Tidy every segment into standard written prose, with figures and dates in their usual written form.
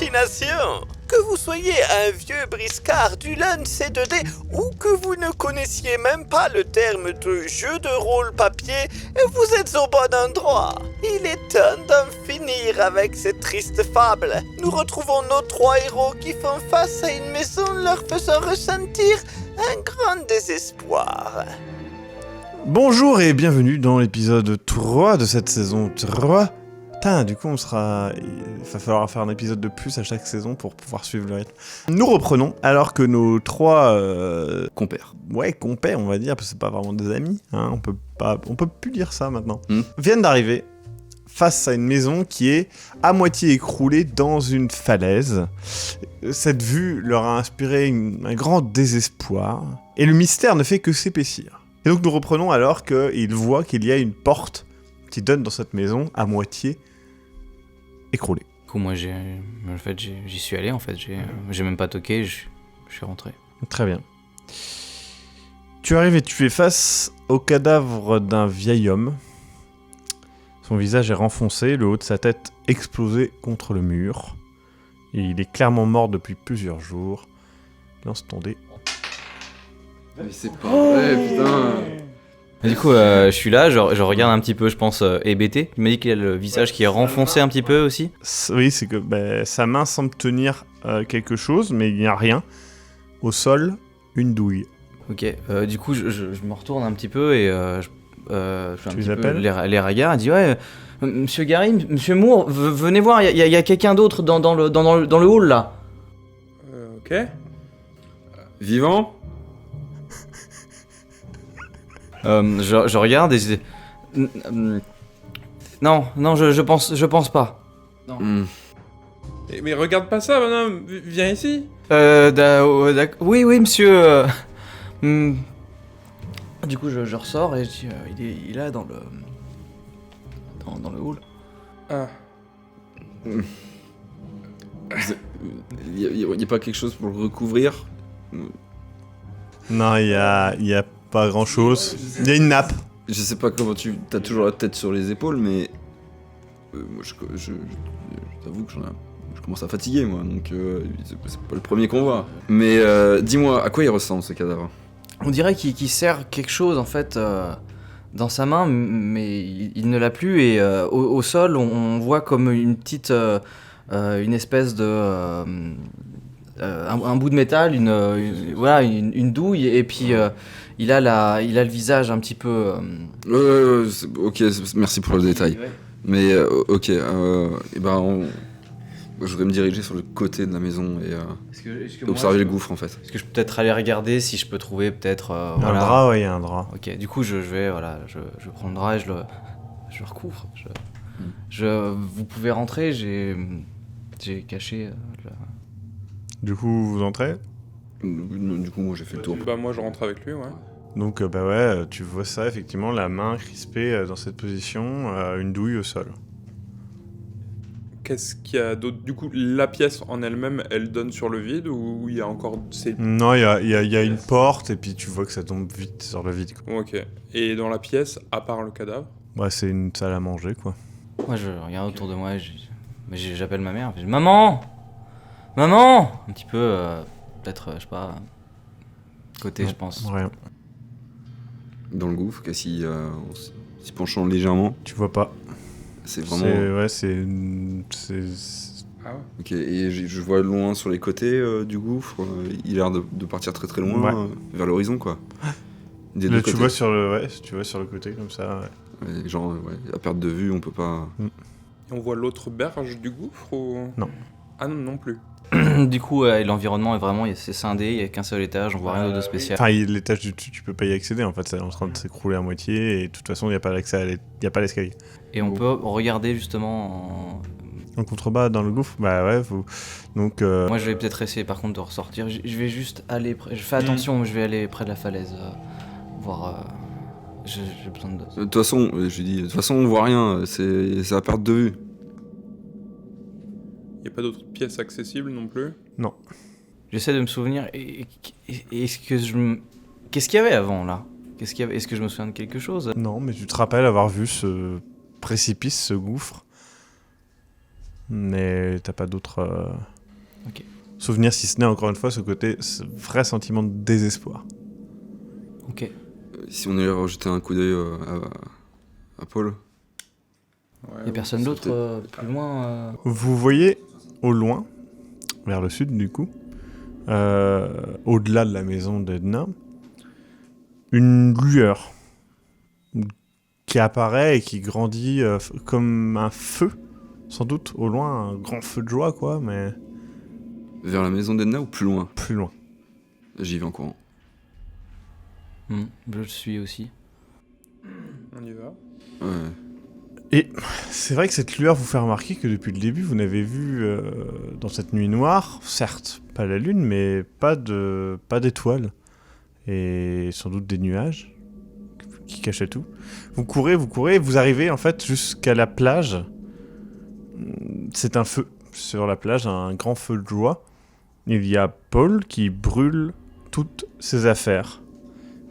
imagination. Que vous soyez un vieux briscard du LANC 2D ou que vous ne connaissiez même pas le terme de jeu de rôle papier, vous êtes au bon endroit. Il est temps d'en finir avec cette triste fable. Nous retrouvons nos 3 héros qui font face à une maison leur faisant ressentir un grand désespoir. Bonjour et bienvenue dans l'épisode 3 de cette saison 3. Putain, du coup il va falloir faire un épisode de plus à chaque saison pour pouvoir suivre le rythme. Nous reprenons alors que nos 3 compères. Ouais, compères on va dire, parce que c'est pas vraiment des amis, hein, on peut plus dire ça maintenant. Viennent d'arriver face à une maison qui est à moitié écroulée dans une falaise. Cette vue leur a inspiré un grand désespoir et le mystère ne fait que s'épaissir. Et donc nous reprenons alors qu'ils voient qu'il y a une porte qui donne dans cette maison à moitié écroulée. Du coup, moi, j'y suis allé, en fait. J'ai même pas toqué, je suis rentré. Très bien. Tu arrives et tu fais face au cadavre d'un vieil homme. Son visage est renfoncé, le haut de sa tête explosé contre le mur. Et il est clairement mort depuis plusieurs jours. Lance ton dé. Mais c'est pas vrai, putain. Et du coup, je suis là, je regarde un petit peu, je pense, hébété. Il m'a dit qu'il a le visage qui est renfoncé un petit peu aussi. Oui, c'est que sa main semble tenir quelque chose, mais il n'y a rien. Au sol, une douille. Ok, du coup, je me retourne un petit peu et je fais un petit peu les regards. Il dit ouais, Monsieur Gary, Monsieur Moore, venez voir, il y a quelqu'un d'autre dans le hall là. Ok. Vivant. Je regarde et je dis non, je pense pas. Non. Mais regarde pas ça, madame, viens ici. Oui, monsieur. Du coup, je ressors et je dis il est là dans le hall. Ah. Y a pas quelque chose pour le recouvrir? Non, il y a pas grand chose. Il y a une nappe. Je sais pas comment t'as toujours la tête sur les épaules, mais moi je t'avoue que je commence à fatiguer moi, donc c'est pas le premier qu'on voit. Mais dis-moi, à quoi il ressemble ce cadavre? On dirait qu'il serre quelque chose en fait dans sa main, mais il ne l'a plus et au sol on voit comme une petite, une espèce de un bout de métal, une douille et puis il a le visage un petit peu. Ok, merci pour le détail. Ouais. Mais ok, je voudrais me diriger sur le côté de la maison et observer le gouffre en fait. Est-ce que je peux peut-être aller regarder si je peux trouver peut-être. Un drap, ouais, il y a un drap. Ok, du coup je prends le drap et je le recouvre. Vous pouvez rentrer, j'ai caché. Du coup, vous entrez? Du coup, moi j'ai fait le tour. Moi je rentre avec lui, ouais. Donc, tu vois ça, effectivement, la main crispée dans cette position, une douille au sol. Qu'est-ce qu'il y a d'autre? Du coup, la pièce en elle-même, elle donne sur le vide ou il y a encore... Non, il y a une porte et puis tu vois que ça tombe vite sur le vide, quoi. Ok. Et dans la pièce, à part le cadavre? Ouais, c'est une salle à manger, quoi. Moi, je regarde autour de moi et j'appelle ma mère. Je dis, Maman! Un petit peu, peut-être, je sais pas, côté, je pense. Rien. Dans le gouffre, s'y penchant légèrement. Tu vois pas. C'est vraiment... c'est... Ah ouais. Ok, et je vois loin sur les côtés du gouffre, il a l'air de partir très très loin, vers l'horizon, quoi. Des deux côtés. Tu vois sur le côté, comme ça, ouais. Genre, à perte de vue, on peut pas... Et on voit l'autre berge du gouffre ou... Non. Ah non plus. Du coup, l'environnement est vraiment, c'est scindé, il n'y a qu'un seul étage, on voit rien de spécial. Enfin, l'étage du dessus, tu peux pas y accéder, en fait, c'est en train de s'écrouler à moitié, et de toute façon, il n'y a pas l'accès, il n'y a pas l'escalier. Et on peut regarder justement en contrebas dans le gouffre? Bah ouais, donc... Moi, je vais peut-être essayer par contre de ressortir, je vais juste aller, je fais attention, je vais aller près de la falaise, voir... J'ai besoin de... De toute façon, on voit rien, c'est à perte de vue. Il n'y a pas d'autres pièces accessibles non plus? Non. J'essaie de me souvenir, qu'est-ce qu'il y avait avant là? Est-ce que je me souviens de quelque chose? Non, mais tu te rappelles avoir vu ce précipice, ce gouffre. mais t'as pas d'autres Ok. souvenirs, si ce n'est encore une fois ce côté, ce vrai sentiment de désespoir. Ok. Si on allait rejeter un coup d'œil à Paul. Ouais, Y'a personne d'autre plus loin Vous voyez au loin, vers le sud du coup, au-delà de la maison d'Edna, une lueur qui apparaît et qui grandit comme un feu, sans doute au loin, un grand feu de joie quoi, mais Vers la maison d'Edna ou plus loin? plus loin. J'y vais en courant. Je le suis aussi. On y va. Ouais. C'est vrai que cette lueur vous fait remarquer que depuis le début, vous n'avez vu dans cette nuit noire, certes, pas la lune, mais pas d'étoiles. Et sans doute des nuages qui cachaient tout. Vous courez, vous arrivez en fait jusqu'à la plage. C'est un feu sur la plage, un grand feu de joie. Il y a Paul qui brûle toutes ses affaires.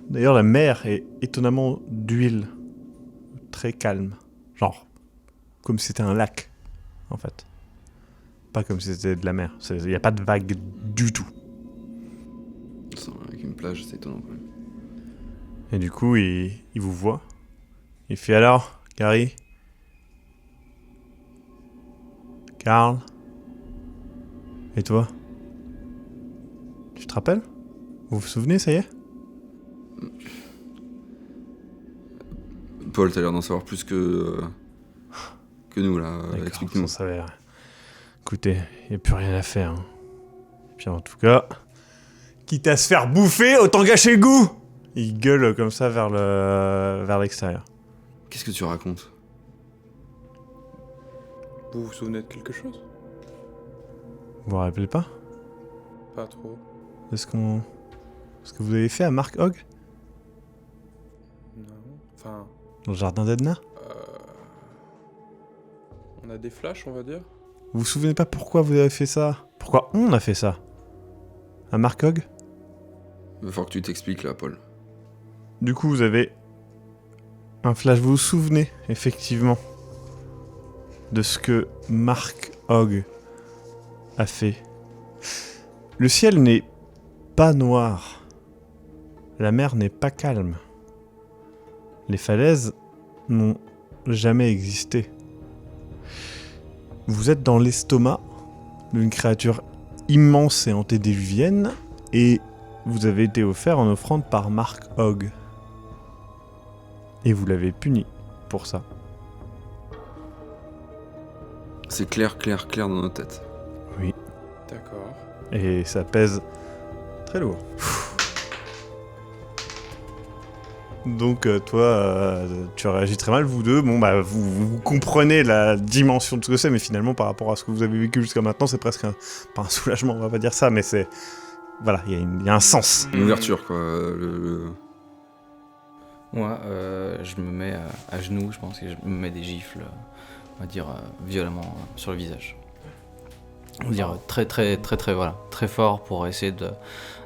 D'ailleurs, la mer est étonnamment d'huile, très calme. Genre, comme si c'était un lac, en fait. Pas comme si c'était de la mer. Il n'y a pas de vagues du tout. Avec une plage, c'est étonnant quand même. Et du coup, il vous voit. Il fait alors, Gary, Karl, et toi? Tu te rappelles? Vous vous souvenez, ça y est? Paul, t'as l'air d'en savoir plus que nous là. D'accord, Explique-nous. ça s'avère. Écoutez, il n'y a plus rien à faire. Hein. Et puis en tout cas, quitte à se faire bouffer, autant gâcher le goût! Il gueule comme ça vers l'extérieur. Qu'est-ce que tu racontes? Vous vous souvenez de quelque chose? Vous vous rappelez pas? Pas trop. Ce que vous avez fait à Mark Hogg? Non. Enfin, Dans le jardin d'Edna? on a des flashs, on va dire. Vous vous souvenez pas pourquoi vous avez fait ça? Pourquoi on a fait ça? À Mark Hogg? Il va falloir que tu t'expliques là, Paul. Du coup, vous avez un flash. Vous vous souvenez, effectivement, de ce que Mark Hogg a fait. Le ciel n'est pas noir. La mer n'est pas calme. Les falaises n'ont jamais existé. Vous êtes dans l'estomac d'une créature immense et antédiluvienne, et vous avez été offert en offrande par Mark Hogg. Et vous l'avez puni pour ça. C'est clair dans notre tête. Oui. D'accord. Et ça pèse très lourd. Donc toi, tu réagis très mal, vous deux. Bon, bah, vous comprenez la dimension de ce que c'est, mais finalement, par rapport à ce que vous avez vécu jusqu'à maintenant, c'est presque pas un soulagement, on va pas dire ça, mais c'est... Voilà, il y a un sens. Une ouverture, quoi. Moi, je me mets à genoux, je pense, et je me mets des gifles, on va dire, violemment sur le visage. On va dire très fort pour essayer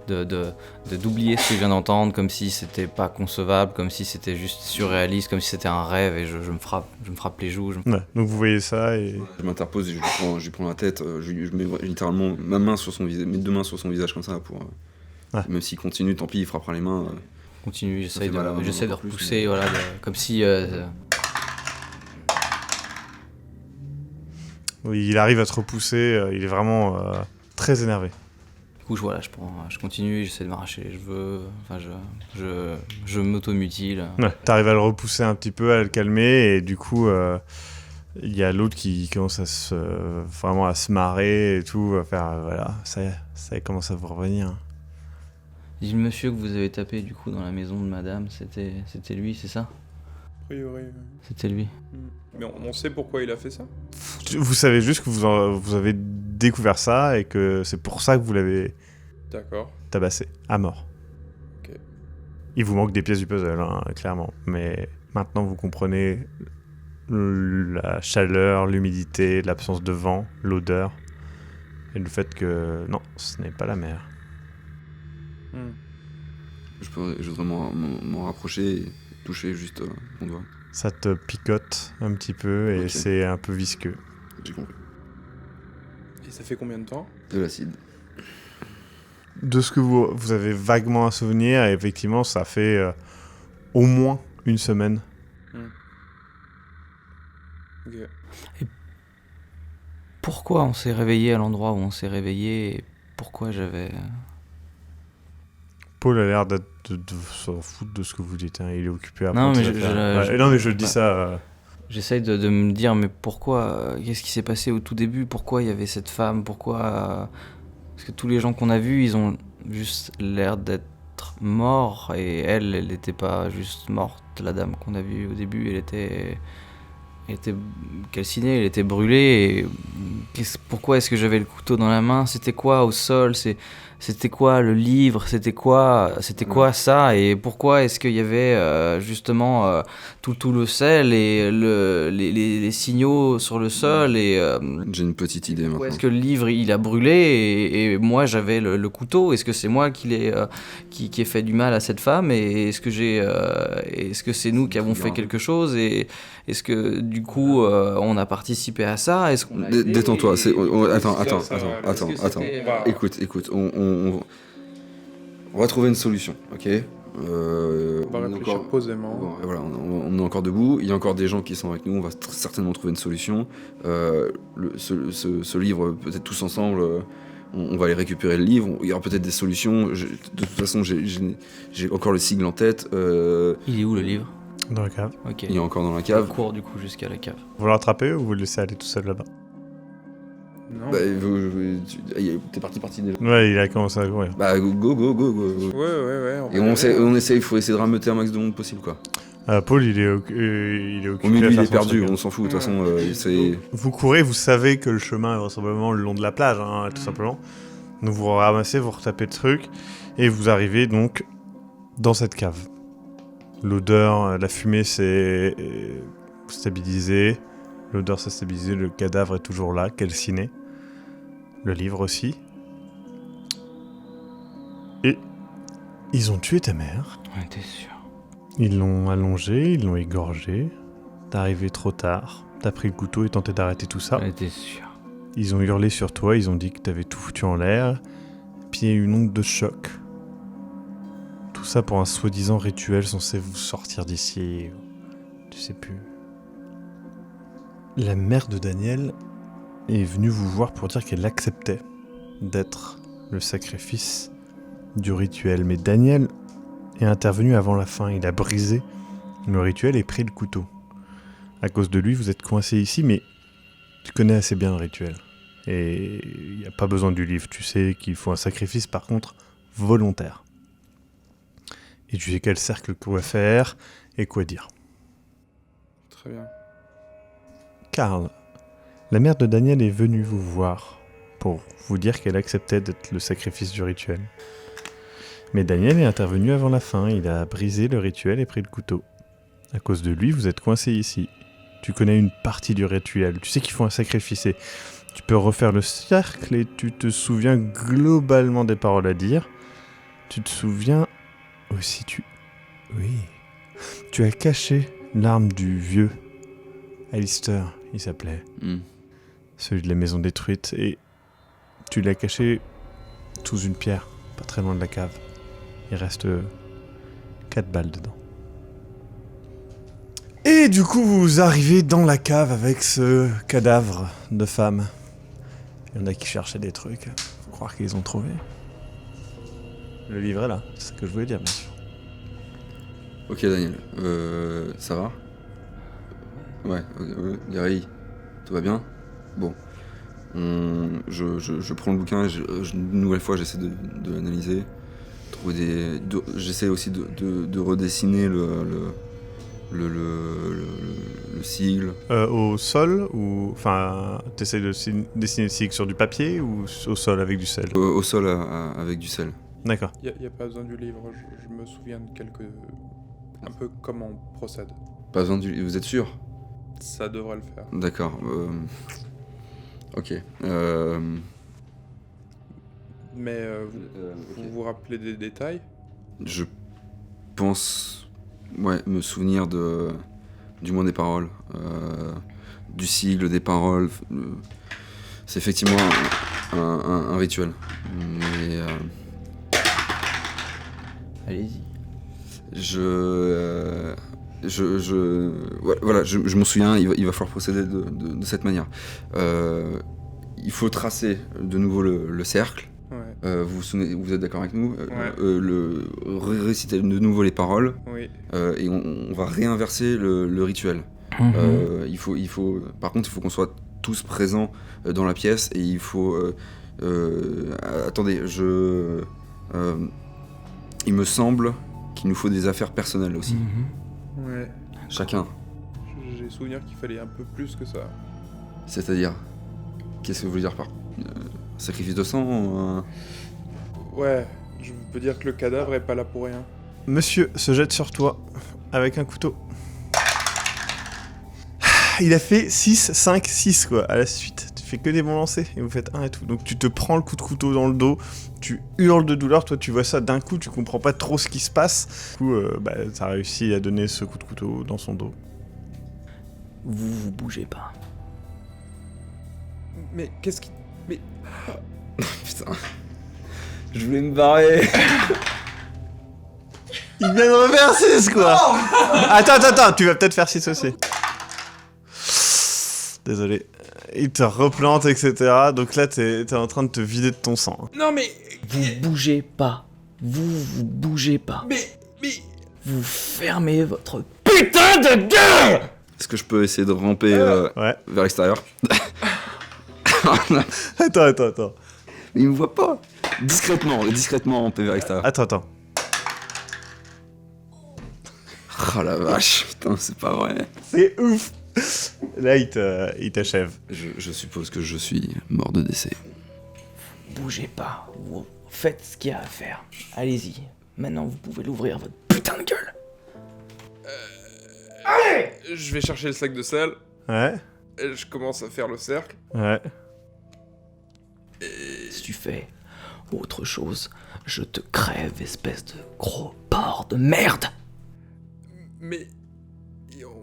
d'oublier ce que je viens d'entendre, comme si c'était pas concevable, comme si c'était juste surréaliste, comme si c'était un rêve, et je me frappe les joues. Ouais, donc vous voyez ça et... Je m'interpose et je lui prends la tête, je mets littéralement ma main sur son visage, mes deux mains sur son visage comme ça pour... Ouais. Même s'il continue, tant pis, il frappera les mains. Continue, j'essaie fait mal à de encore plus, repousser, mais- voilà, comme si... Oui, il arrive à te repousser, il est vraiment très énervé. Du coup, je continue, j'essaie de m'arracher les cheveux, enfin, je m'automutile. Ouais, t'arrives à le repousser un petit peu, à le calmer, et du coup, il y a l'autre qui commence vraiment à se marrer et tout, à faire, voilà, ça commence à vous revenir. Il dit, le monsieur que vous avez tapé, du coup, dans la maison de madame, c'était lui, c'est ça? A priori. C'était lui. Mais on sait pourquoi il a fait ça? Vous savez juste que vous avez découvert ça, et que c'est pour ça que vous l'avez D'accord. tabassé, à mort. Ok. Il vous manque des pièces du puzzle, hein, clairement, mais maintenant vous comprenez la chaleur, l'humidité, l'absence de vent, l'odeur, et le fait que non, ce n'est pas la mer. Je voudrais m'en rapprocher et toucher juste mon doigt. Ça te picote un petit peu et Ok. c'est un peu visqueux. J'ai compris. ça fait combien de temps? De l'acide. De ce que vous avez vaguement un souvenir, et effectivement, ça fait au moins une semaine. Ok. Pourquoi on s'est réveillé à l'endroit où on s'est réveillé et pourquoi j'avais... Paul a l'air de s'en foutre de ce que vous dites. Hein. Il est occupé à Non, prendre mais ses je- affaires. je- Ouais, non, mais je dis bah, ça. J'essaye de me dire, mais pourquoi qu'est-ce qui s'est passé au tout début? Pourquoi il y avait cette femme? Pourquoi... Parce que tous les gens qu'on a vus, ils ont juste l'air d'être morts. Et elle n'était pas juste morte. La dame qu'on a vue au début, elle était calcinée, elle était brûlée. Et pourquoi est-ce que j'avais le couteau dans la main? C'était quoi au sol? C'était quoi le livre? C'était quoi ça? Et pourquoi est-ce qu'il y avait justement tout le sel et les signaux sur le sol? Et J'ai une petite idée pourquoi maintenant. est-ce que le livre il a brûlé et moi j'avais le couteau? Est-ce que c'est moi qui ai fait du mal à cette femme? Et est-ce que c'est nous qui avons fait quelque chose? Et est-ce que du coup on a participé à ça? Est-ce qu'on a aidé? Détends-toi, attends. Est-ce que c'était, Écoute, on va trouver une solution, ok? On va on est réfléchir encore- posément. Bon, et voilà, on est encore debout, il y a encore des gens qui sont avec nous, on va certainement trouver une solution. Ce livre, peut-être tous ensemble, on va aller récupérer le livre, il y aura peut-être des solutions. De toute façon, j'ai encore le sigle en tête, Il est où le livre? Dans la cave. Ok. il est encore dans la Je cave. cours du coup jusqu'à la cave. Vous le rattrapez ou vous le laissez aller tout seul là-bas? Non. Bah, t'es parti déjà. Ouais, il a commencé à courir. Bah, go. Ouais. Et il faut essayer de rameuter un max de monde possible, quoi. Paul, il est occupé. Au milieu, à il faire est son perdu, truc, hein. on s'en fout, de toute façon, c'est... Vous courez, vous savez que le chemin est vraisemblablement le long de la plage, hein, tout simplement. Donc vous ramassez, vous retapez le truc, et vous arrivez donc dans cette cave. L'odeur, la fumée s'est stabilisée, l'odeur s'est stabilisée, le cadavre est toujours là, calciné. Le livre aussi. Et ils ont tué ta mère. On était sûr. Ils l'ont allongée, ils l'ont égorgée. T'es arrivé trop tard. T'as pris le couteau et tenté d'arrêter tout ça. On était sûr. Ils ont hurlé sur toi, ils ont dit que t'avais tout foutu en l'air. Puis il y a eu une onde de choc. Tout ça pour un soi-disant rituel censé vous sortir d'ici. Tu sais plus. La mère de Daniel est venue vous voir pour dire qu'elle acceptait d'être le sacrifice du rituel. Mais Daniel est intervenu avant la fin. Il a brisé le rituel et pris le couteau. À cause de lui, vous êtes coincé ici, mais tu connais assez bien le rituel. Et il n'y a pas besoin du livre. Tu sais qu'il faut un sacrifice, par contre, volontaire. Et tu sais quel cercle quoi faire et quoi dire. Très bien. Karl, la mère de Daniel est venue vous voir pour vous dire qu'elle acceptait d'être le sacrifice du rituel. Mais Daniel est intervenu avant la fin. Il a brisé le rituel et pris le couteau. À cause de lui, vous êtes coincé ici. Tu connais une partie du rituel. Tu sais qu'il faut un sacrifice. Et tu peux refaire le cercle et tu te souviens globalement des paroles à dire. Tu te souviens aussi, Oui. Tu as caché l'arme du vieux. Alistair, il s'appelait. Celui de la maison détruite. Et tu l'as caché sous une pierre, pas très loin de la cave. Il reste 4 balles dedans. Et du coup, vous arrivez dans la cave avec ce cadavre de femme. Il y en a qui cherchaient des trucs. Faut croire qu'ils ont trouvé. Le livre est là, c'est ce que je voulais dire, bien sûr. Ok, Daniel, ça va? Ouais, Gary, tout va bien? Bon. Je prends le bouquin et une nouvelle fois j'essaie de l'analyser. J'essaie aussi de redessiner le sigle. Au sol ou... Enfin, t'essayes de dessiner le sigle sur du papier ou au sol avec du sel? Au sol avec du sel. D'accord. Il n'y a pas besoin du livre, je me souviens de quelques... Un peu comment on procède. Pas besoin vous êtes sûr? Ça devrait le faire. D'accord. Ok. Mais ok. vous vous rappelez des détails? Je pense... Ouais, me souvenir du moins des paroles. Du sigle, des paroles. C'est effectivement un rituel. Mais Allez-y. voilà, je m'en souviens, il va falloir procéder de cette manière. Il faut tracer de nouveau le cercle. Ouais. Vous êtes d'accord avec nous? Ouais. Réciter de nouveau les paroles. Oui. Et on va réinverser le rituel. Il faut, par contre, il faut qu'on soit tous présents dans la pièce et il faut. Attendez, il me semble qu'il nous faut des affaires personnelles aussi. Ouais. Chacun. J'ai souvenir qu'il fallait un peu plus que ça. C'est-à-dire, qu'est-ce que vous voulez dire par sacrifice de sang? Ouais, je peux dire que le cadavre est pas là pour rien. Monsieur se jette sur toi avec un couteau. Il a fait 6, 5, 6 quoi, à la suite. Tu fais que des bons lancers et vous faites 1 et tout. Donc tu te prends le coup de couteau dans le dos, tu hurles de douleur, toi tu vois ça d'un coup, tu comprends pas trop ce qui se passe. Du coup, t'as réussi à donner ce coup de couteau dans son dos. Vous bougez pas. Mais qu'est-ce qui... Mais... Putain. Je voulais me barrer. Il vient de refaire 6 quoi. Attends, tu vas peut-être faire 6 aussi. Désolé. Il te replante, etc. Donc là, t'es en train de te vider de ton sang. Non mais... Vous bougez pas. Vous bougez pas. Mais... Vous fermez votre putain de gueule. Est-ce que je peux essayer de ramper Ouais. vers l'extérieur? Attends. Mais il me voit pas. Discrètement ramper vers l'extérieur. Attends. Oh la vache, putain, c'est pas vrai. C'est ouf. Là, il t'achève. Je suppose que je suis mort de décès. Bougez pas. Vous faites ce qu'il y a à faire. Allez-y. Maintenant, vous pouvez l'ouvrir votre putain de gueule. Je vais chercher le sac de sel, Ouais. et je commence à faire le cercle. Ouais. Si tu fais autre chose, je te crève, espèce de gros porc de merde. Mais...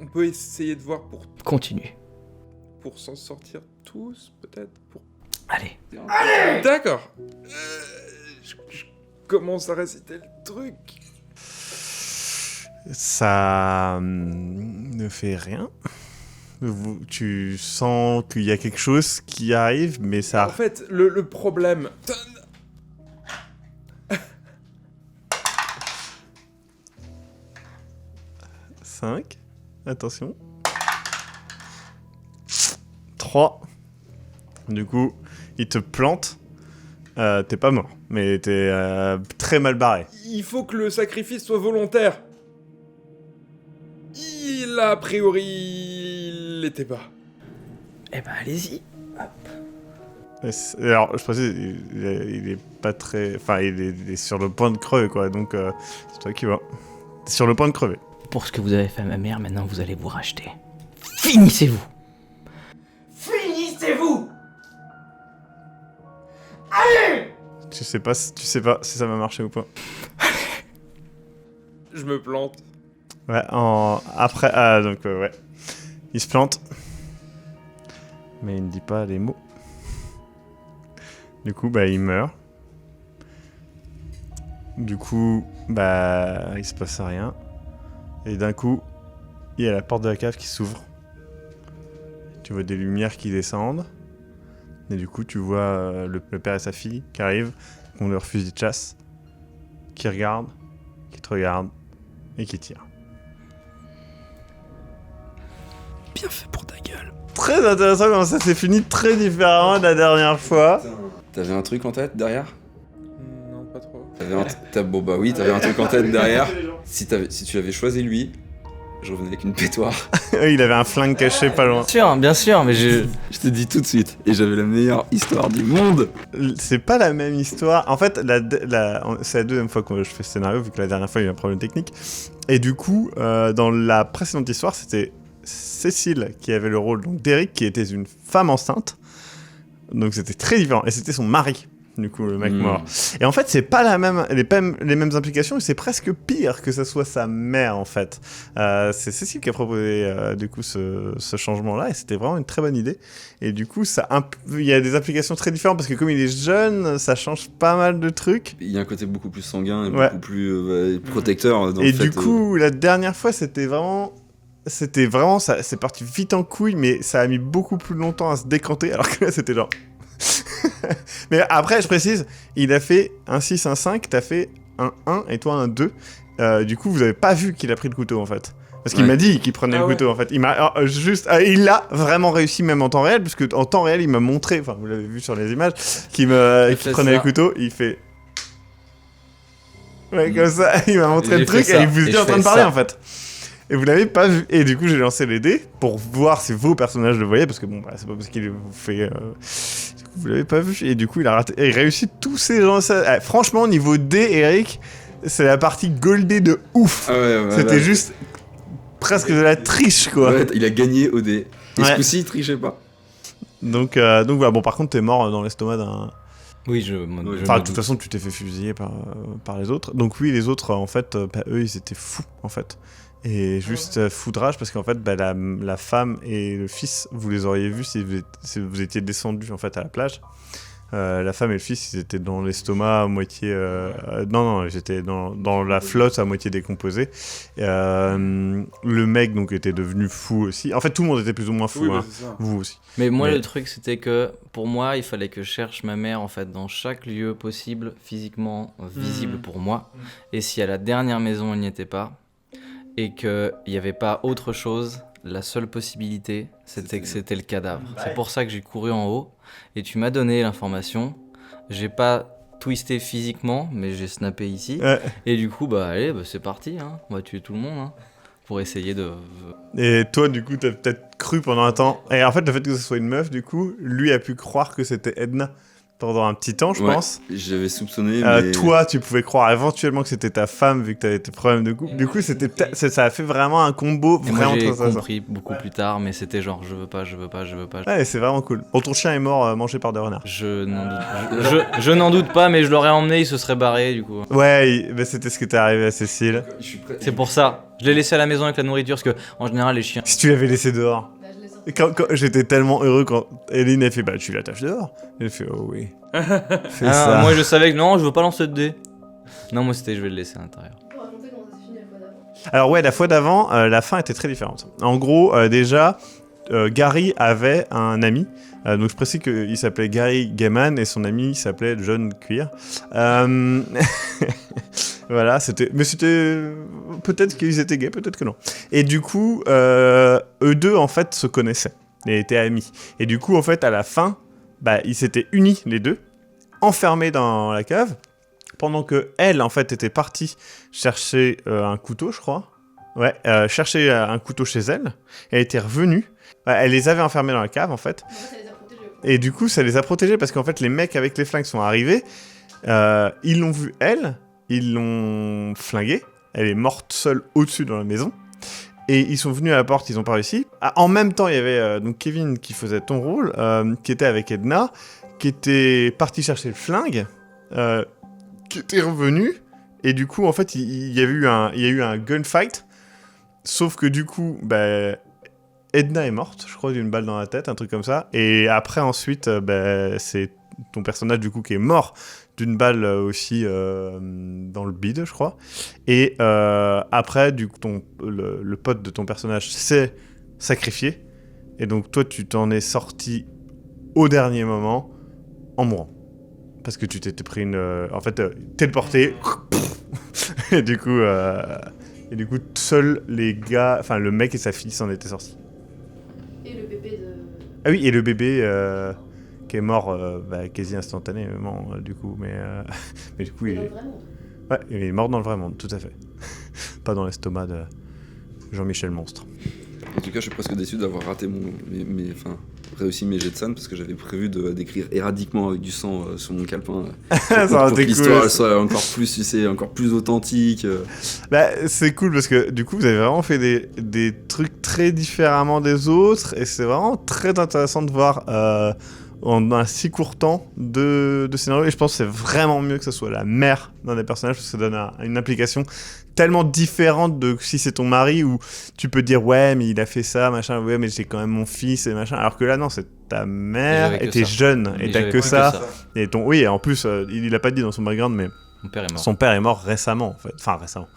On peut essayer de voir Continue. pour s'en sortir tous, peut-être pour... Allez. D'accord. Je commence à réciter le truc. Ça ne fait rien. Tu sens qu'il y a quelque chose qui arrive, mais ça... En fait, le problème... 5. Attention. 3. Du coup, il te plante. T'es pas mort, mais t'es très mal barré. Il faut que le sacrifice soit volontaire. A priori, il l'était pas. Eh ben, allez-y. Alors, je précise, il est pas très... Enfin, il est sur le point de crever, quoi. Donc, c'est toi qui vois. T'es sur le point de crever. Pour ce que vous avez fait à ma mère, maintenant vous allez vous racheter. Finissez-vous. Allez. Tu sais pas si ça va marcher ou pas. Je me plante. Ouais, après... donc, ouais. Il se plante. Mais il ne dit pas les mots. Du coup, il meurt. Du coup, il se passe rien. Et d'un coup, il y a la porte de la cave qui s'ouvre. Tu vois des lumières qui descendent. Et du coup, tu vois le père et sa fille qui arrivent, qui ont leur fusil de chasse, qui regardent, qui te regardent et qui tirent. Bien fait pour ta gueule. Très intéressant comment ça s'est fini très différemment de la dernière fois. T'avais un truc en tête derrière? Non, pas trop. Bon bah oui, t'avais un truc en tête derrière. Si tu l'avais choisi lui, je revenais avec une pétoire. Il avait un flingue caché pas loin. Bien sûr, mais je... Je te dis tout de suite. Et j'avais la meilleure histoire du monde. C'est pas la même histoire. En fait, c'est la deuxième fois que je fais ce scénario, vu que la dernière fois il y a eu un problème technique. Et du coup, dans la précédente histoire, c'était Cécile qui avait le rôle d'Eric, qui était une femme enceinte. Donc c'était très différent. Et c'était son mari. du coup, le mec mort. Et en fait, c'est pas les mêmes implications, et c'est presque pire que ça soit sa mère, en fait. C'est Cécile qui a proposé, du coup, ce changement-là, et c'était vraiment une très bonne idée. Et du coup, il y a des applications très différentes, parce que comme il est jeune, ça change pas mal de trucs. Il y a un côté beaucoup plus sanguin et beaucoup plus protecteur. Dans Et le fait, du coup, la dernière fois, c'était vraiment ça, c'est parti vite en couille, mais ça a mis beaucoup plus longtemps à se décanter, alors que là, c'était genre... Mais après, je précise, il a fait un 6, un 5, t'as fait un 1 et toi un 2. Du coup, vous avez pas vu qu'il a pris le couteau, en fait. Parce qu'il m'a dit qu'il prenait le couteau, en fait. Il l'a vraiment réussi, même en temps réel, parce qu'en temps réel, il m'a montré, enfin, vous l'avez vu sur les images, qu'il prenait le couteau, il fait... Ouais, comme ça, il m'a montré le truc, et il vous était en train de parler, en fait. Et vous l'avez pas vu. Et du coup, j'ai lancé les dés pour voir si vos personnages le voyaient, parce que bon, c'est pas parce qu'il vous fait... Du coup, vous l'avez pas vu. Et du coup, il a raté. Et il réussit tous ces gens. Franchement, niveau dés, Eric, c'est la partie goldée de ouf. Ah ouais, c'était juste presque de la triche, quoi. Ouais, il a gagné au dé. Et ce coup-ci, il trichait pas. Donc voilà. Bon, par contre, t'es mort dans l'estomac d'un... Oui, Enfin, de toute façon, tu t'es fait fusiller par les autres. Donc oui, les autres, en fait, eux, ils étaient fous, en fait. Et juste foudrage, parce qu'en fait, la femme et le fils, vous les auriez vus si vous étiez descendus, en fait, à la plage. La femme et le fils, ils étaient dans l'estomac à moitié... Non, ils étaient dans la flotte à moitié décomposée. Le mec, donc, était devenu fou aussi. En fait, tout le monde était plus ou moins fou, hein. Vous aussi. Mais moi, le truc, c'était que, pour moi, il fallait que je cherche ma mère, en fait, dans chaque lieu possible, physiquement visible pour moi. Et si à la dernière maison, elle n'y était pas, et qu'il n'y avait pas autre chose, la seule possibilité, c'était que c'était le cadavre. Ouais. C'est pour ça que j'ai couru en haut, et tu m'as donné l'information. J'ai pas twisté physiquement, mais j'ai snappé ici. Ouais. Et du coup, allez, c'est parti, hein. On va tuer tout le monde, hein, pour essayer de... Et toi, du coup, t'as peut-être cru pendant un temps... Et en fait, le fait que ce soit une meuf, du coup, lui a pu croire que c'était Edna. Pendant un petit temps, je pense. J'avais soupçonné, mais... Toi, tu pouvais croire éventuellement que c'était ta femme, vu que t'avais tes problèmes de couple. Du coup, ça a fait vraiment un combo vraiment très intéressant. J'ai compris beaucoup plus tard, mais c'était genre, je veux pas. Ouais, c'est vraiment cool. Bon, ton chien est mort mangé par des renards. Je n'en doute pas, mais je l'aurais emmené, il se serait barré, du coup. Ouais, mais c'était ce qui t'est arrivé à Cécile. C'est pour ça. Je l'ai laissé à la maison avec la nourriture, parce que, en général, les chiens... Si tu l'avais laissé dehors... Quand j'étais tellement heureux quand Eline a fait tu l'attaches dehors. Elle fait oh oui. Ça. Moi je savais que non, je veux pas lancer de dés. Non, moi c'était je vais le laisser à l'intérieur. Alors ouais, la fois d'avant, la fin était très différente. En gros, déjà, Gary avait un ami. Donc je précise qu'il s'appelait Gary Gaiman et son ami s'appelait John Queer. Voilà, mais c'était peut-être qu'ils étaient gays, peut-être que non. Et du coup, eux deux en fait se connaissaient et étaient amis. Et du coup, en fait, à la fin, ils s'étaient unis les deux, enfermés dans la cave, pendant que elle en fait était partie chercher un couteau, je crois. Ouais, chercher un couteau chez elle. Elle était revenue. Elle les avait enfermés dans la cave en fait. Et du coup, ça les a protégés parce qu'en fait, les mecs avec les flingues sont arrivés. Ils l'ont vue elle. Ils l'ont flinguée, elle est morte seule au-dessus dans la maison, et ils sont venus à la porte, ils n'ont pas réussi. En même temps, il y avait donc Kevin qui faisait ton rôle, qui était avec Edna, qui était parti chercher le flingue, qui était revenu, et du coup, en fait, il y a eu un gunfight, sauf que du coup, Edna est morte, je crois, d'une balle dans la tête, un truc comme ça, et après, ensuite, c'est ton personnage, du coup, qui est mort d'une balle aussi dans le bide, je crois. Et après, du coup, le pote de ton personnage s'est sacrifié. Et donc, toi, tu t'en es sorti au dernier moment en mourant. Parce que tu t'étais pris en fait, téléporté. et du coup, seuls les gars... Enfin, le mec et sa fille s'en étaient sortis. Et le bébé de... Ah oui, et le bébé... qui est mort quasi instantanément, du coup, mais du coup, il est... Ouais, il est mort dans le vrai monde, tout à fait. Pas dans l'estomac de Jean-Michel Monstre. En tout cas, je suis presque déçu d'avoir raté réussi mes jets de scène, parce que j'avais prévu d'écrire éradiquement avec du sang sur mon calepin. Pour que l'histoire soit encore plus authentique. C'est cool, parce que du coup, vous avez vraiment fait des trucs très différemment des autres, et c'est vraiment très intéressant de voir... en un si court temps de scénario, et je pense que c'est vraiment mieux que ce soit la mère d'un des personnages, parce que ça donne une implication tellement différente de si c'est ton mari, où tu peux dire ouais mais il a fait ça, machin, ouais mais j'ai quand même mon fils et machin, alors que là non, c'est ta mère, et t'es jeune, et t'as que ça, et oui, et en plus, il a pas dit dans son background, mais Mon père est mort. son père est mort récemment, en fait. Enfin, récemment.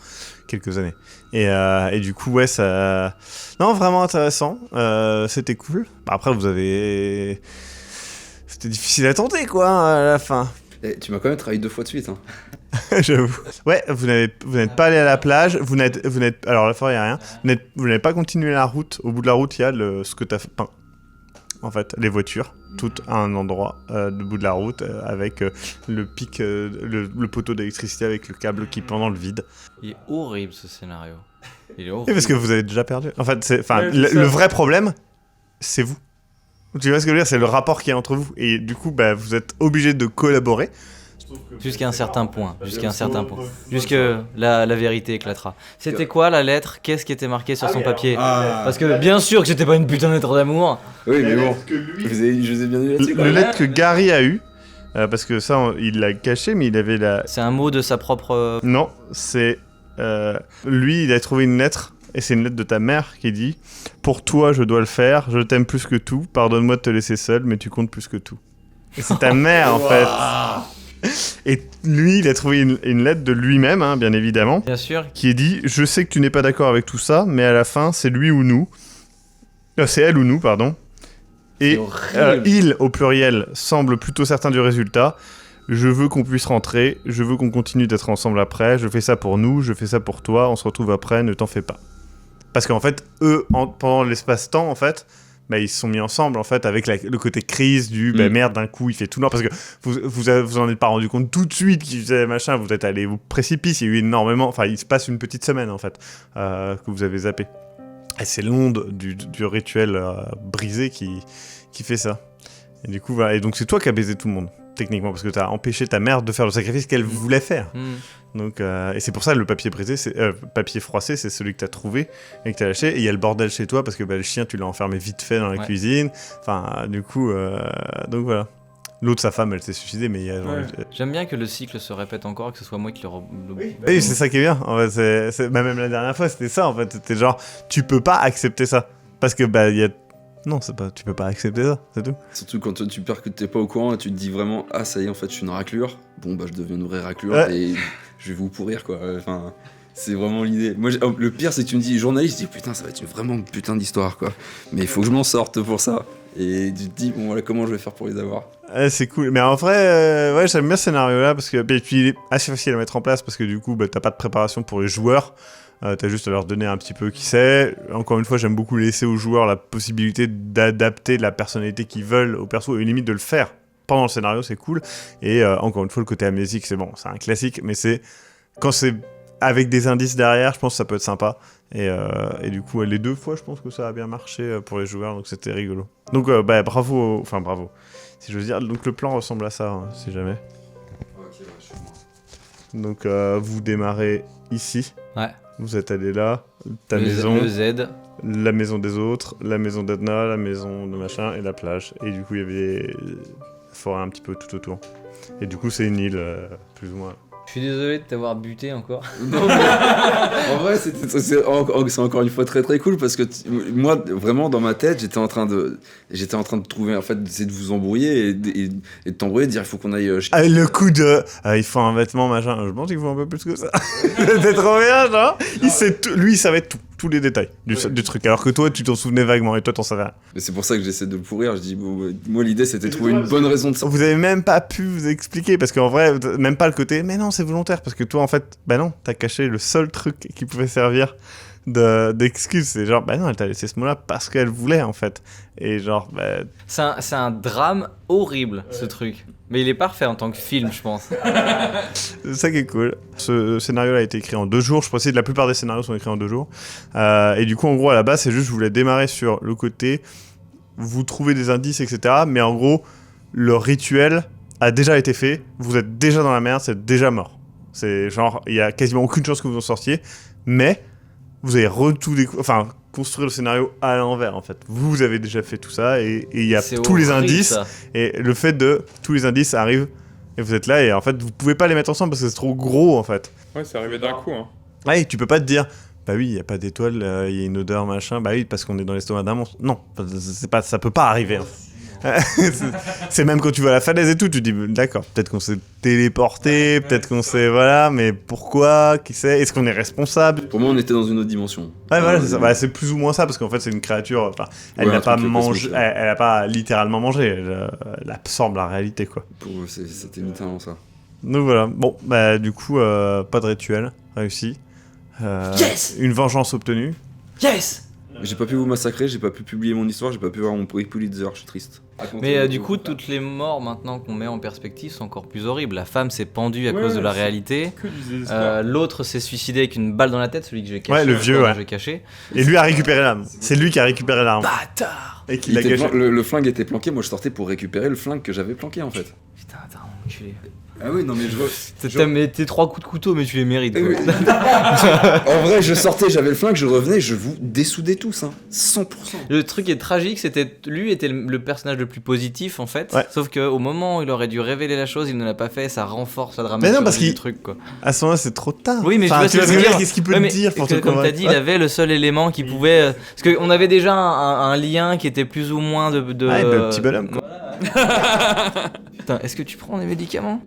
Quelques années. Et du coup, ouais, ça... Non, vraiment intéressant. C'était cool. Après, vous avez... C'était difficile à tenter, quoi, à la fin. Eh, tu m'as quand même trahi 2 fois de suite. Hein. J'avoue. Ouais, vous n'êtes pas allé à la plage. Vous n'êtes... Alors, la forêt, il n'y a rien. Vous n'avez pas continué la route. Au bout de la route, il y a ce que tu as fait... En fait, les voitures, toutes à un endroit du bout de la route, avec le pic, le poteau d'électricité avec le câble qui pend dans le vide. Il est horrible ce scénario. Il est Et horrible. parce que vous avez déjà perdu. En fait, Ouais, le vrai problème, c'est vous. Tu vois ce que je veux dire? C'est le rapport qu'il y a entre vous. Et du coup, bah, vous êtes obligés de collaborer. Jusqu'à un certain point. Jusque la vérité éclatera. C'était quoi la lettre? Qu'est-ce qui était marqué sur son papier? Parce que bien sûr que c'était pas une putain de lettre d'amour. Oui, mais bon, je vous ai bien dit là-dessus. Le lettre que Gary a eu, parce que ça, il l'a caché, mais il avait la... C'est un mot de sa propre... Non, c'est... lui, il a trouvé une lettre, et c'est une lettre de ta mère qui dit « Pour toi, je dois le faire, je t'aime plus que tout, pardonne-moi de te laisser seul, mais tu comptes plus que tout. » Et c'est ta mère, en fait. Et lui, il a trouvé une lettre de lui-même, hein, bien évidemment, Bien sûr. qui est dit « Je sais que tu n'es pas d'accord avec tout ça, mais à la fin, c'est lui ou nous. C'est elle ou nous, pardon. Et il, au pluriel, semble plutôt certain du résultat. Je veux qu'on puisse rentrer, je veux qu'on continue d'être ensemble après, je fais ça pour nous, je fais ça pour toi, on se retrouve après, ne t'en fais pas. » Parce qu'en fait, eux, pendant l'espace-temps, en fait, bah, ils se sont mis ensemble, en fait, avec le côté crise du bah, merde, d'un coup, il fait tout noir. Parce que vous en êtes pas rendu compte tout de suite qu'il faisait machin, vous êtes allé au précipice, il y a eu énormément. Enfin, il se passe une petite semaine, en fait, que vous avez zappé. Et c'est l'onde du rituel brisé qui fait ça. Et du coup, voilà. Et donc, c'est toi qui as baisé tout le monde, techniquement, parce que tu as empêché ta mère de faire le sacrifice qu'elle voulait faire. Donc, et c'est pour ça le papier brisé, papier froissé, c'est celui que t'as trouvé et que t'as lâché. Et il y a le bordel chez toi parce que bah, le chien, tu l'as enfermé vite fait dans la cuisine. Enfin, du coup, donc voilà. L'autre, sa femme, elle s'est suicidée, mais il y a genre... J'aime bien que le cycle se répète encore et que ce soit moi qui le... Oui, c'est ça qui est bien. En fait, bah, même la dernière fois, c'était ça. En fait, c'était genre, tu peux pas accepter ça parce que bah il y a... Non, c'est pas, tu peux pas accepter ça, c'est tout. Surtout quand toi, tu perds que t'es pas au courant et tu te dis vraiment ah ça y est en fait je suis une raclure. Bon bah je deviens une vraie raclure et je vais vous pourrir quoi. Enfin c'est vraiment l'idée. Moi le pire c'est que tu me dis journaliste, je dis putain ça va être vraiment une putain d'histoire quoi. Mais il faut que je m'en sorte pour ça. Et tu te dis bon voilà comment je vais faire pour les avoir. C'est cool. Mais en vrai, ouais j'aime bien ce scénario là parce que puis il est assez facile à mettre en place parce que du coup bah, t'as pas de préparation pour les joueurs. T'as juste à leur donner un petit peu qui c'est. Encore une fois, j'aime beaucoup laisser aux joueurs la possibilité d'adapter la personnalité qu'ils veulent au perso et limite de le faire pendant le scénario, c'est cool. Et encore une fois, le côté amnésique, c'est bon, c'est un classique, mais c'est quand c'est avec des indices derrière, je pense que ça peut être sympa. Et du coup, les 2 fois, je pense que ça a bien marché pour les joueurs, donc c'était rigolo. Donc bah, bravo, enfin bravo, si je veux dire. Donc le plan ressemble à ça, hein, si jamais. Ok, bah, je suis moi. Donc vous démarrez ici. Ouais. Vous êtes allé là, ta Le maison, Z. la maison des autres, la maison d'Edna, la maison de machin et la plage. Et du coup, il y avait la forêt un petit peu tout autour. Et du coup, c'est une île, plus ou moins. Je suis désolé de t'avoir buté encore. Non, mais en vrai, c'est encore une fois très très cool parce que moi, vraiment, dans ma tête, j'étais en train de trouver, en fait, d'essayer de vous embrouiller et de t'embrouiller, de dire il faut qu'on aille. Le coup de. Il faut un vêtement, machin. Je pense qu'il faut un peu plus que ça. C'était trop bien, genre. Lui, il savait tout. Tous les détails du truc. Alors que toi, tu t'en souvenais vaguement et toi, t'en savais rien. Mais c'est pour ça que j'essaie de le pourrir. Je dis, bon, moi, l'idée, c'était de trouver une bonne raison de ça. Vous avez même pas pu vous expliquer parce qu'en vrai, même pas le côté. Mais non, c'est volontaire parce que toi, en fait, bah non, t'as caché le seul truc qui pouvait servir d'excuse. C'est genre, bah non, elle t'a laissé ce mot-là parce qu'elle voulait, en fait. Et genre, bah. C'est un drame horrible, ce truc. Mais il est parfait en tant que film, je pense. C'est ça qui est cool. Ce scénario-là a été écrit en 2 jours. Je précise, la plupart des scénarios sont écrits en 2 jours. Et du coup, en gros, à la base, c'est juste, je voulais démarrer sur le côté, vous trouvez des indices, etc. Mais en gros, le rituel a déjà été fait. Vous êtes déjà dans la merde, c'est déjà mort. C'est genre, il y a quasiment aucune chance que vous en sortiez. Mais vous avez tout découvert. Enfin, construire le scénario à l'envers en fait. Vous avez déjà fait tout ça et il y a C'est tous les horrible, indices ça. et le fait de tous les indices arrivent et vous êtes là et en fait vous pouvez pas les mettre ensemble parce que c'est trop gros en fait. Ouais, c'est arrivé d'un coup. Hein. Ouais, tu peux pas te dire bah oui, il y a pas d'étoile, il y a une odeur machin. Bah oui, parce qu'on est dans l'estomac d'un monstre. Non, c'est pas ça peut pas arriver. Hein. C'est même quand tu vois la falaise et tout, tu te dis d'accord, peut-être qu'on s'est téléporté, peut-être qu'on s'est voilà, mais pourquoi, qui sait, est-ce qu'on est responsable? Pour moi, on était dans une autre dimension. Ouais, voilà, c'est ça. Bah, c'est plus ou moins ça parce qu'en fait c'est une créature, enfin, elle Ouais, n'a un pas truc mangé, cosmique, ouais. elle a pas littéralement mangé, elle absorbe la réalité quoi. Pour eux, c'était littéralement ça. Donc voilà, bon bah du coup pas de rituel réussi. Yes. Une vengeance obtenue. Yes. J'ai pas pu vous massacrer, j'ai pas pu publier mon histoire, j'ai pas pu avoir mon prix Pulitzer, je suis triste. Mais du coup, toutes les morts maintenant qu'on met en perspective sont encore plus horribles. La femme s'est pendue à cause de la c'est réalité. Que du désespoir. L'autre s'est suicidé avec une balle dans la tête, celui que j'ai caché. Ouais, le vieux, ouais. que j'ai caché. Et lui a récupéré l'arme. C'est lui qui a récupéré l'arme Bâtard. et qui Il l'a était caché. le flingue était planqué, moi je sortais pour récupérer le flingue que j'avais planqué en fait. Putain, t'as un enculé. Ah oui, non mais je vois. T'as tes 3 coups de couteau, mais tu les mérites. Eh quoi. oui. En vrai, je sortais, j'avais le flingue, je revenais, je vous dessoudais tous, hein. 100%. Le truc qui est tragique, c'était lui était le personnage le plus positif en fait. Ouais. Sauf qu'au moment où il aurait dû révéler la chose, il ne l'a pas fait. Ça renforce la Mais dramaturgie non, parce du qu'il- truc quoi. À ce moment-là, c'est trop tard. Oui, mais Enfin, je vois ce que je veux dire. qu'est-ce qu'il peut Ouais, te mais dire pour que, te comme convaincre. t'as dit, il avait le seul élément qui pouvait. Parce qu'on avait déjà un lien qui était plus ou moins de. Ouais, le petit bonhomme, quoi. Putain, est-ce que tu prends des médicaments?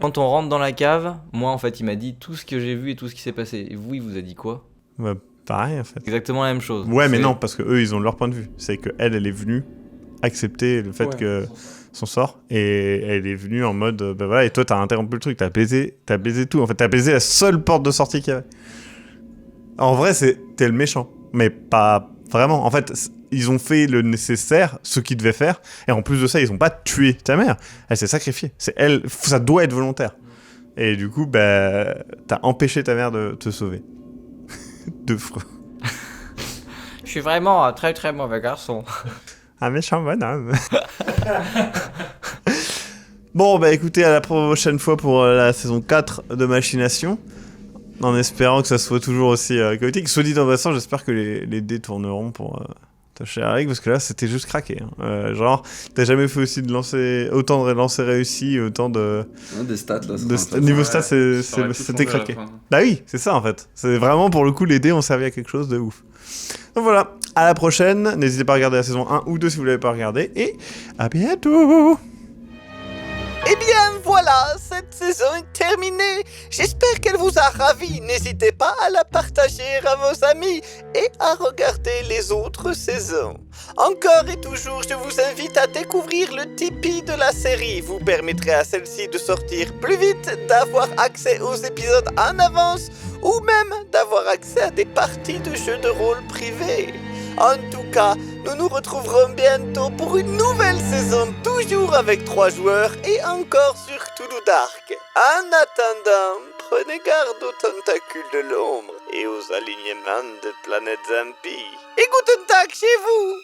Quand on rentre dans la cave, moi en fait, il m'a dit tout ce que j'ai vu et tout ce qui s'est passé. Et vous, il vous a dit quoi? Ouais, pareil en fait. Exactement la même chose. Ouais, mais C'est- non, parce que eux, ils ont leur point de vue. C'est que elle est venue accepter le fait Ouais. que son sort, et elle est venue en mode, bah voilà, et toi, t'as interrompu le truc, t'as baisé tout. En fait, t'as baisé la seule porte de sortie qu'il y avait. En vrai, t'es le méchant, mais pas vraiment. En fait, ils ont fait le nécessaire, ce qu'ils devaient faire, et en plus de ça, ils ont pas tué ta mère. Elle s'est sacrifiée. C'est elle, ça doit être volontaire. Et du coup, bah, t'as empêché ta mère de te sauver. De freux. Je suis vraiment un très très mauvais garçon. Un méchant bonhomme. Bon, bah écoutez, à la prochaine fois pour la saison 4 de Machination. En espérant que ça soit toujours aussi chaotique. Soit dit en passant, j'espère que les dés tourneront pour ta chère Eric, parce que là, c'était juste craqué. Hein. Genre, t'as jamais fait aussi autant de lancers réussis, autant de... Hein, des stats là. ça sera un niveau peu- stats, Ça aurait tout c'était changé à la craqué. fin. Bah oui, c'est ça en fait. C'est vraiment pour le coup, les dés ont servi à quelque chose de ouf. Donc voilà, à la prochaine. N'hésitez pas à regarder la saison 1 ou 2 si vous l'avez pas regardé. Et à bientôt. Eh bien voilà, cette saison est terminée. J'espère qu'elle vous a ravi. N'hésitez pas à la partager à vos amis et à regarder les autres saisons. Encore et toujours, je vous invite à découvrir le Tipeee de la série. Vous permettrez à celle-ci de sortir plus vite, d'avoir accès aux épisodes en avance ou même d'avoir accès à des parties de jeux de rôle privés. En tout cas, nous nous retrouverons bientôt pour une nouvelle saison, toujours avec 3 joueurs et encore sur Toulouse Dark. En attendant, prenez garde aux tentacules de l'ombre et aux alignements de planètes impies. Et Guten Tag chez vous!